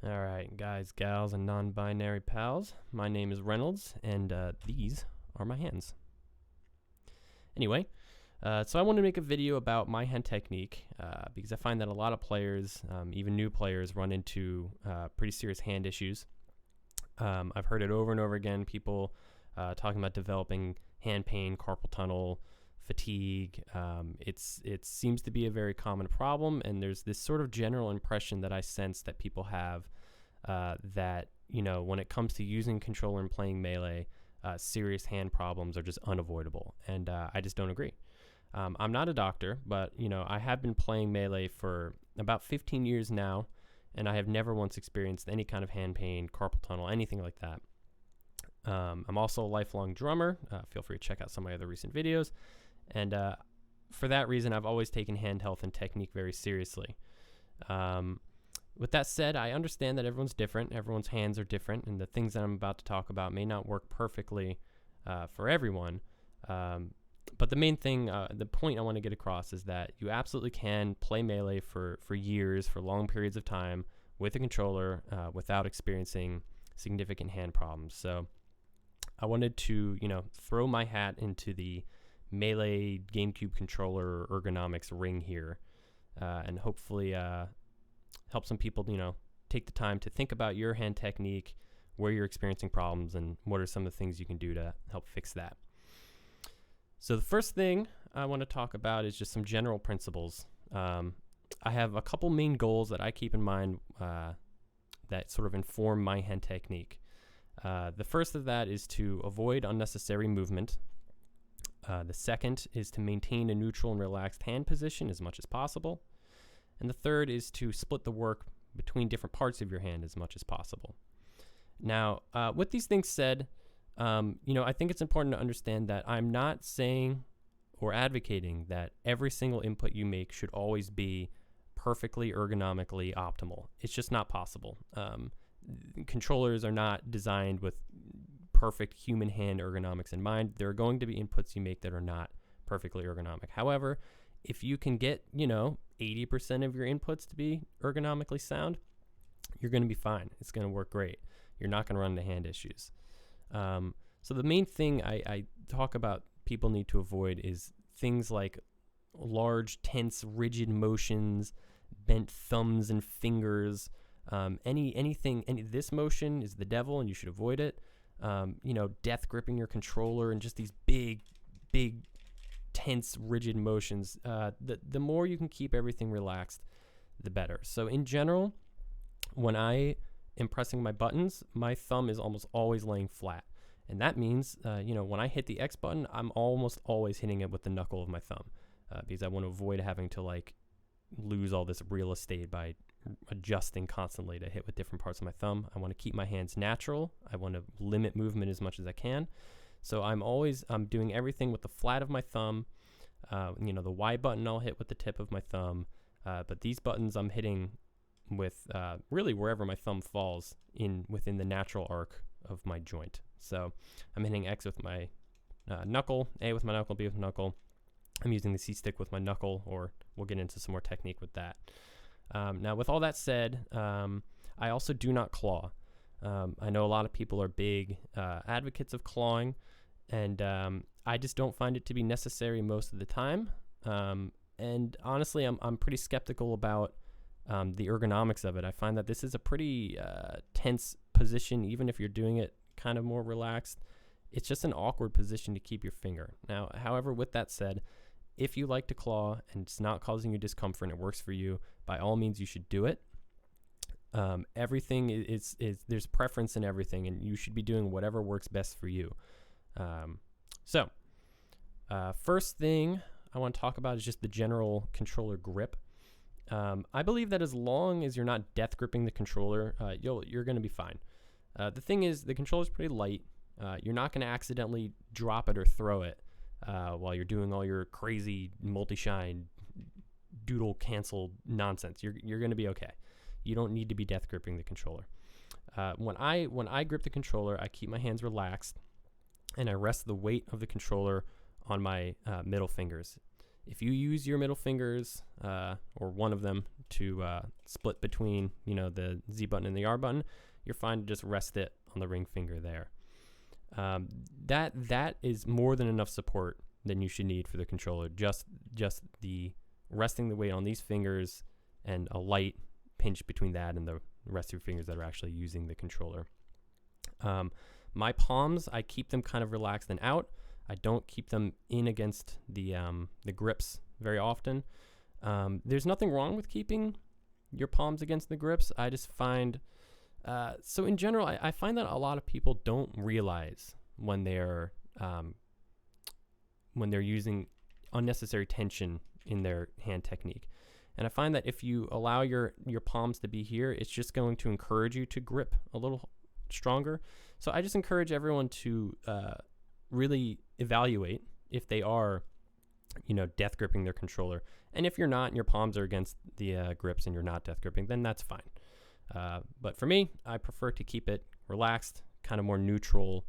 All right, guys, gals, and non-binary pals. My name is Reynolds, and these are my hands. Anyway, so I wanted to make a video about my hand technique because I find that a lot of players, even new players, run into pretty serious hand issues. I've heard it over and over again, people talking about developing hand pain, carpal tunnel, fatigue. It seems to be a very common problem, and there's this sort of general impression that I sense that people have that, you know, when it comes to using controller and playing Melee, serious hand problems are just unavoidable, and I just don't agree. I'm not a doctor, but, you know, I have been playing Melee for about 15 years now, and I have never once experienced any kind of hand pain, carpal tunnel, anything like that. I'm also a lifelong drummer. Feel free to check out some of my other recent videos. And for that reason, I've always taken hand health and technique very seriously. With that said, I understand that everyone's different. Everyone's hands are different, and the things that I'm about to talk about may not work perfectly for everyone. But the main thing, the point I want to get across is that you absolutely can play Melee for years, for long periods of time with a controller without experiencing significant hand problems. So I wanted to, you know, throw my hat into the Melee GameCube controller ergonomics ring here, and hopefully help some people, you know, take the time to think about your hand technique, where you're experiencing problems, and what are some of the things you can do to help fix that. So the first thing I want to talk about is just some general principles. I have a couple main goals that I keep in mind that sort of inform my hand technique. The first of that is to avoid unnecessary movement. The second is to maintain a neutral and relaxed hand position as much as possible. And the third is to split the work between different parts of your hand as much as possible. Now, with these things said, you know, I think it's important to understand that I'm not saying or advocating that every single input you make should always be perfectly ergonomically optimal. It's just not possible. Controllers are not designed with perfect human hand ergonomics in mind. There are going to be inputs you make that are not perfectly ergonomic. However, if you can get, you know, 80% of your inputs to be ergonomically sound, you're going to be fine. It's going to work great. You're not going to run into hand issues. So the main thing I talk about people need to avoid is things like large, tense, rigid motions, bent thumbs and fingers. This motion is the devil and you should avoid it. You know, death gripping your controller and just these big, tense, rigid motions. The more you can keep everything relaxed, the better. So in general, when I am pressing my buttons, my thumb is almost always laying flat. And that means, you know, when I hit the X button, I'm almost always hitting it with the knuckle of my thumb because I want to avoid having to, like, lose all this real estate by adjusting constantly to hit with different parts of my thumb. I want to keep my hands natural. I want to limit movement as much as I can. So I'm doing everything with the flat of my thumb. You know, the Y button I'll hit with the tip of my thumb. But these buttons I'm hitting with really wherever my thumb falls within the natural arc of my joint. So I'm hitting X with my knuckle, A with my knuckle, B with my knuckle. I'm using the C stick with my knuckle, or we'll get into some more technique with that. Now, with all that said, I also do not claw. I know a lot of people are big advocates of clawing, and I just don't find it to be necessary most of the time. And honestly, I'm pretty skeptical about the ergonomics of it. I find that this is a pretty tense position, even if you're doing it kind of more relaxed. It's just an awkward position to keep your finger. Now, however, with that said, if you like to claw and it's not causing you discomfort and it works for you, by all means, you should do it. Everything is there's preference in everything, and you should be doing whatever works best for you. So first thing I want to talk about is just the general controller grip. I believe that as long as you're not death gripping the controller, you're going to be fine. The thing is, the controller's pretty light. You're not going to accidentally drop it or throw it while you're doing all your crazy multi-shine doodle cancel nonsense. You're going to be okay. You don't need to be death gripping the controller. When I grip the controller, I keep my hands relaxed and I rest the weight of the controller on my middle fingers. if you use your middle fingers or one of them to split between, the Z button and the R button, you're fine to just rest it on the ring finger there. That is more than enough support than you should need for the controller. Just the resting the weight on these fingers and a light pinch between that and the rest of your fingers that are actually using the controller. My palms, I keep them kind of relaxed and out. I don't keep them in against the grips very often. There's nothing wrong with keeping your palms against the grips. I just find, so in general, I find that a lot of people don't realize when they're using unnecessary tension in their hand technique. And I find that if you allow your palms to be here, it's just going to encourage you to grip a little stronger. So I just encourage everyone to really evaluate if they are, death gripping their controller. And if you're not and your palms are against the grips and you're not death gripping, then that's fine. But for me, I prefer to keep it relaxed, kind of more neutral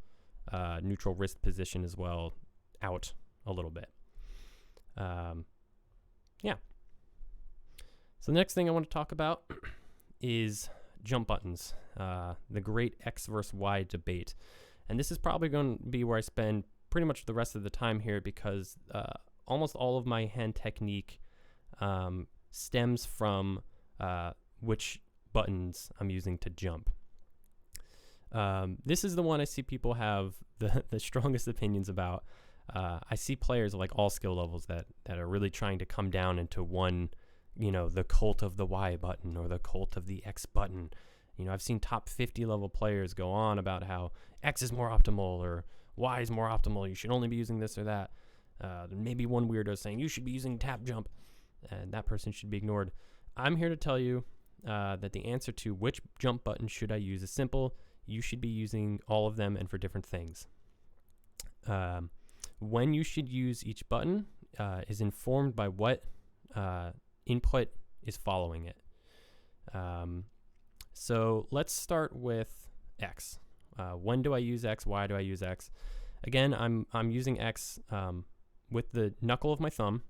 wrist position as well, out a little bit. Yeah. So the next thing I want to talk about is jump buttons, the great X versus Y debate. And this is probably going to be where I spend pretty much the rest of the time here, because almost all of my hand technique stems from which buttons I'm using to jump. This is the one I see people have the strongest opinions about. I see players of like all skill levels that are really trying to come down into one, the cult of the Y button or the cult of the X button. I've seen top 50 level players go on about how X is more optimal or Y is more optimal. You should only be using this or that. Maybe one weirdo saying you should be using tap jump, and that person should be ignored. I'm here to tell you that the answer to which jump button should I use is simple. You should be using all of them and for different things. When you should use each button is informed by what input is following it. So let's start with X. When do I use X? Why do I use X? Again, I'm using X with the knuckle of my thumb.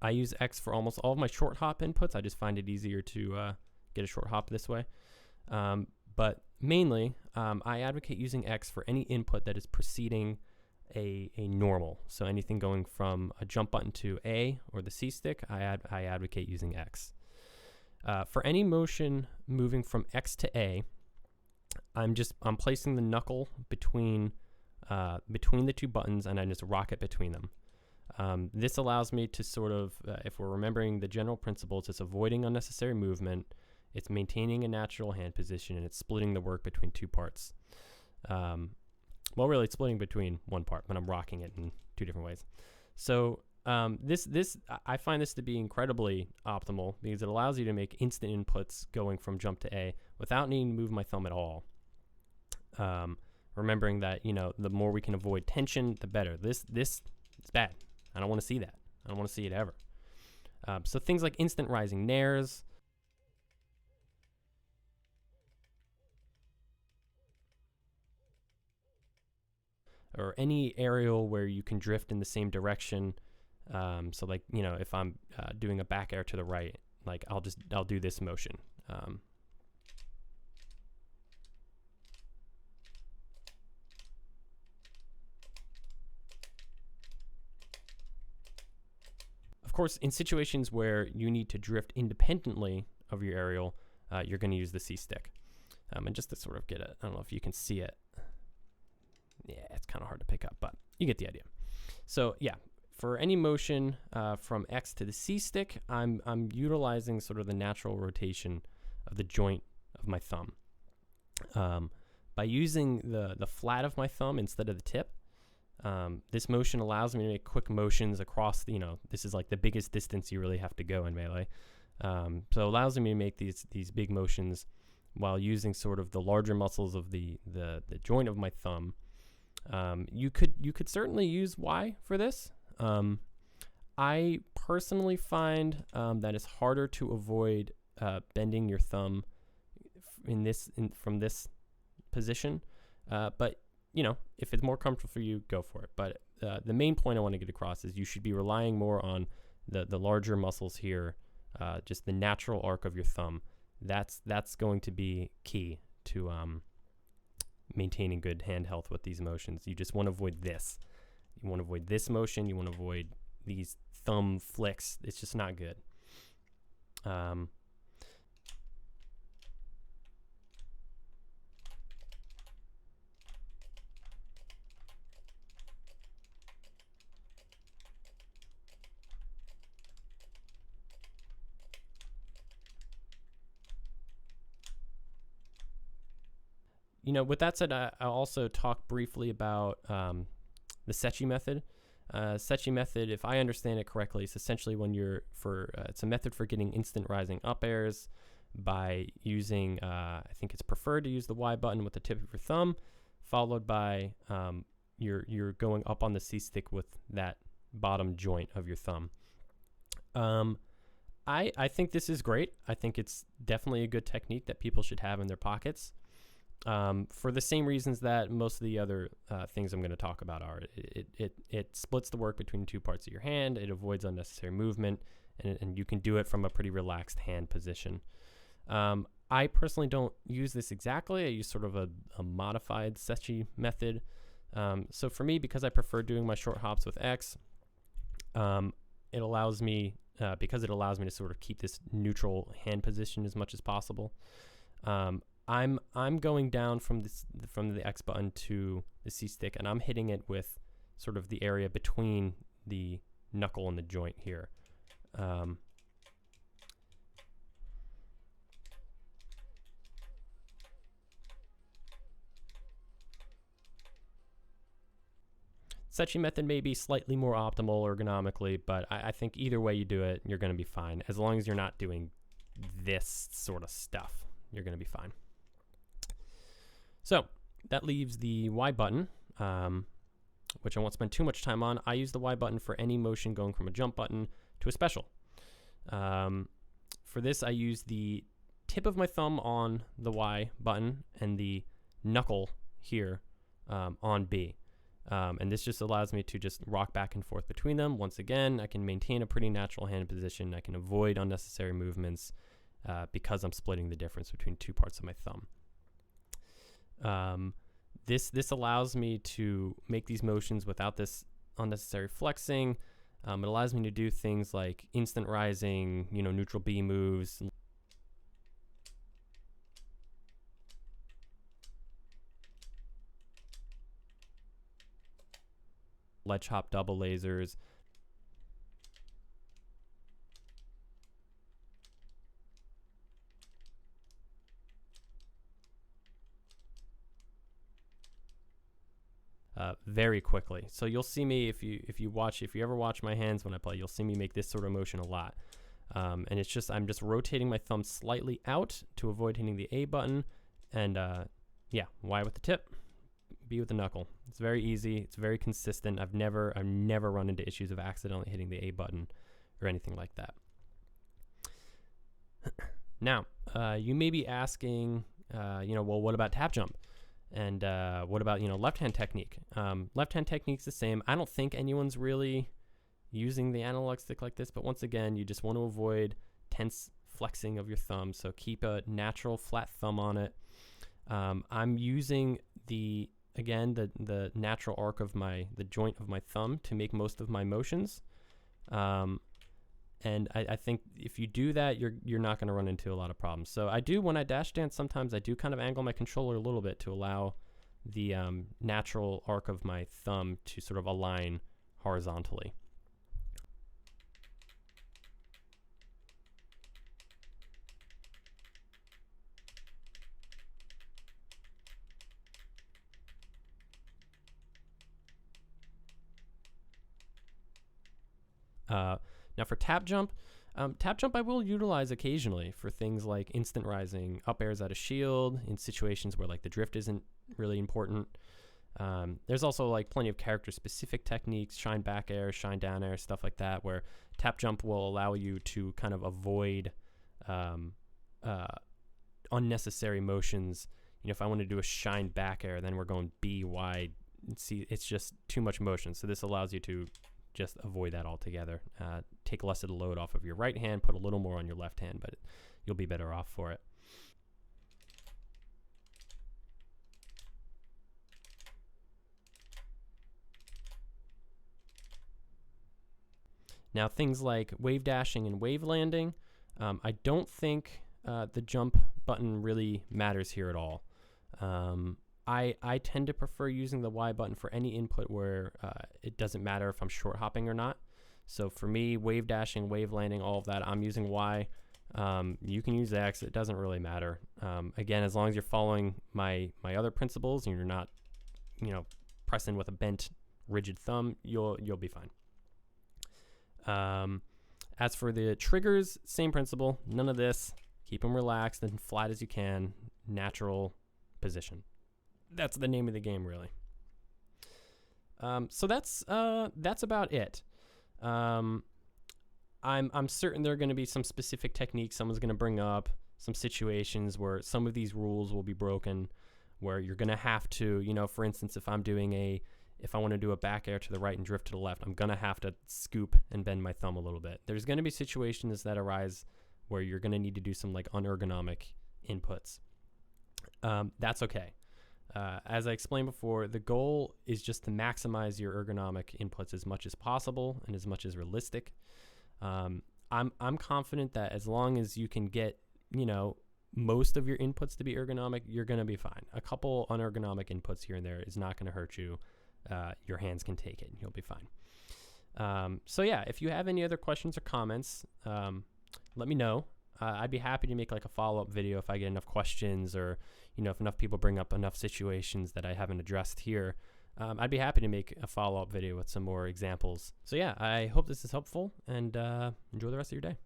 I use X for almost all of my short hop inputs. I just find it easier to get a short hop this way. But mainly, I advocate using X for any input that is preceding a normal. So anything going from a jump button to A or the C stick, I advocate using X. For any motion moving from X to A, I'm placing the knuckle between the two buttons, and I just rock it between them. This allows me to sort of, if we're remembering the general principles, it's avoiding unnecessary movement, it's maintaining a natural hand position, and it's splitting the work between two parts. Well, really, it's splitting between one part, but I'm rocking it in two different ways. So I find this to be incredibly optimal because it allows you to make instant inputs going from jump to A without needing to move my thumb at all. Remembering that, the more we can avoid tension, the better. This is bad. I don't want to see that. I don't want to see it ever. So things like instant rising nairs, or any aerial where you can drift in the same direction. So like, if I'm doing a back air to the right, like I'll do this motion. Of course, in situations where you need to drift independently of your aerial, you're going to use the C stick. And just to sort of get it, I don't know if you can see it. Yeah, it's kind of hard to pick up, but you get the idea. So yeah, for any motion from X to the C stick, I'm utilizing sort of the natural rotation of the joint of my thumb. By using the flat of my thumb instead of the tip, this motion allows me to make quick motions across, this is like the biggest distance you really have to go in Melee. So it allows me to make these big motions while using sort of the larger muscles of the joint of my thumb. You could certainly use Y for this. I personally find that it's harder to avoid bending your thumb from this position. But if it's more comfortable for you, go for it. But the main point I want to get across is you should be relying more on the larger muscles here, just the natural arc of your thumb. That's going to be key to maintaining good hand health with these motions. You just want to avoid this. You want to avoid this motion. You want to avoid these thumb flicks. It's just not good. With that said, I'll also talk briefly about the Setchi method. Setchi method, if I understand it correctly, is essentially when it's a method for getting instant rising up airs by using, I think it's preferred to use the Y button with the tip of your thumb, followed by you're going up on the C stick with that bottom joint of your thumb. I think this is great. I think it's definitely a good technique that people should have in their pockets. For the same reasons that most of the other things I'm going to talk about are. It splits the work between two parts of your hand, it avoids unnecessary movement, and you can do it from a pretty relaxed hand position. I personally don't use this exactly. I use sort of a modified Setchi method. So for me, because I prefer doing my short hops with X, it allows me, because it allows me to sort of keep this neutral hand position as much as possible. I'm going down from the X button to the C stick, and I'm hitting it with sort of the area between the knuckle and the joint here. Setchi method may be slightly more optimal ergonomically, but I think either way you do it, you're going to be fine. As long as you're not doing this sort of stuff, you're going to be fine. So that leaves the Y button, which I won't spend too much time on. I use the Y button for any motion going from a jump button to a special. For this, I use the tip of my thumb on the Y button and the knuckle here on B. And this just allows me to just rock back and forth between them. Once again, I can maintain a pretty natural hand position. I can avoid unnecessary movements because I'm splitting the difference between two parts of my thumb. This allows me to make these motions without this unnecessary flexing. It allows me to do things like instant rising, neutral B moves, ledge hop double lasers. Very quickly. So you'll see me if you ever watch my hands when I play, you'll see me make this sort of motion a lot. And it's just I'm just rotating my thumb slightly out to avoid hitting the A button, and Y with the tip, B with the knuckle. It's very easy. It's very consistent. I've never run into issues of accidentally hitting the A button or anything like that. Now, you may be asking, well, what about tap jump? And what about, left-hand technique? Left-hand technique's the same. I don't think anyone's really using the analog stick like this, but once again, you just want to avoid tense flexing of your thumb, so keep a natural flat thumb on it. I'm using the natural arc of the joint of my thumb to make most of my motions. And I think if you do that, you're not going to run into a lot of problems. So when I dash dance, sometimes I do kind of angle my controller a little bit to allow the natural arc of my thumb to sort of align horizontally. Now for tap jump I will utilize occasionally for things like instant rising, up airs out of shield, in situations where like the drift isn't really important. There's also like plenty of character specific techniques, shine back air, shine down air, stuff like that, where tap jump will allow you to kind of avoid unnecessary motions. If I want to do a shine back air, then we're going B, Y, see it's just too much motion. So this allows you to just avoid that altogether. Take less of the load off of your right hand, put a little more on your left hand, but you'll be better off for it. Now things like wavedashing and wavelanding, I don't think the jump button really matters here at all. I tend to prefer using the Y button for any input where it doesn't matter if I'm short hopping or not. So for me, wavedashing, wavelanding, all of that, I'm using Y. You can use X, it doesn't really matter. Again, as long as you're following my other principles and you're not, pressing with a bent, rigid thumb, you'll be fine. As for the triggers, same principle, none of this. Keep them relaxed and flat as you can, natural position. That's the name of the game, really. So that's about it. I'm certain there are going to be some specific techniques someone's going to bring up, some situations where some of these rules will be broken, where you're going to have to, for instance, if I want to do a back air to the right and drift to the left, I'm going to have to scoop and bend my thumb a little bit. There's going to be situations that arise where you're going to need to do some like unergonomic inputs. That's okay. As I explained before, the goal is just to maximize your ergonomic inputs as much as possible and as much as realistic. I'm confident that as long as you can get, most of your inputs to be ergonomic, you're going to be fine. A couple unergonomic inputs here and there is not going to hurt you. Your hands can take it and you'll be fine. So yeah, if you have any other questions or comments, let me know. I'd be happy to make like a follow-up video if I get enough questions, or if enough people bring up enough situations that I haven't addressed here. I'd be happy to make a follow-up video with some more examples. So yeah, I hope this is helpful, and enjoy the rest of your day.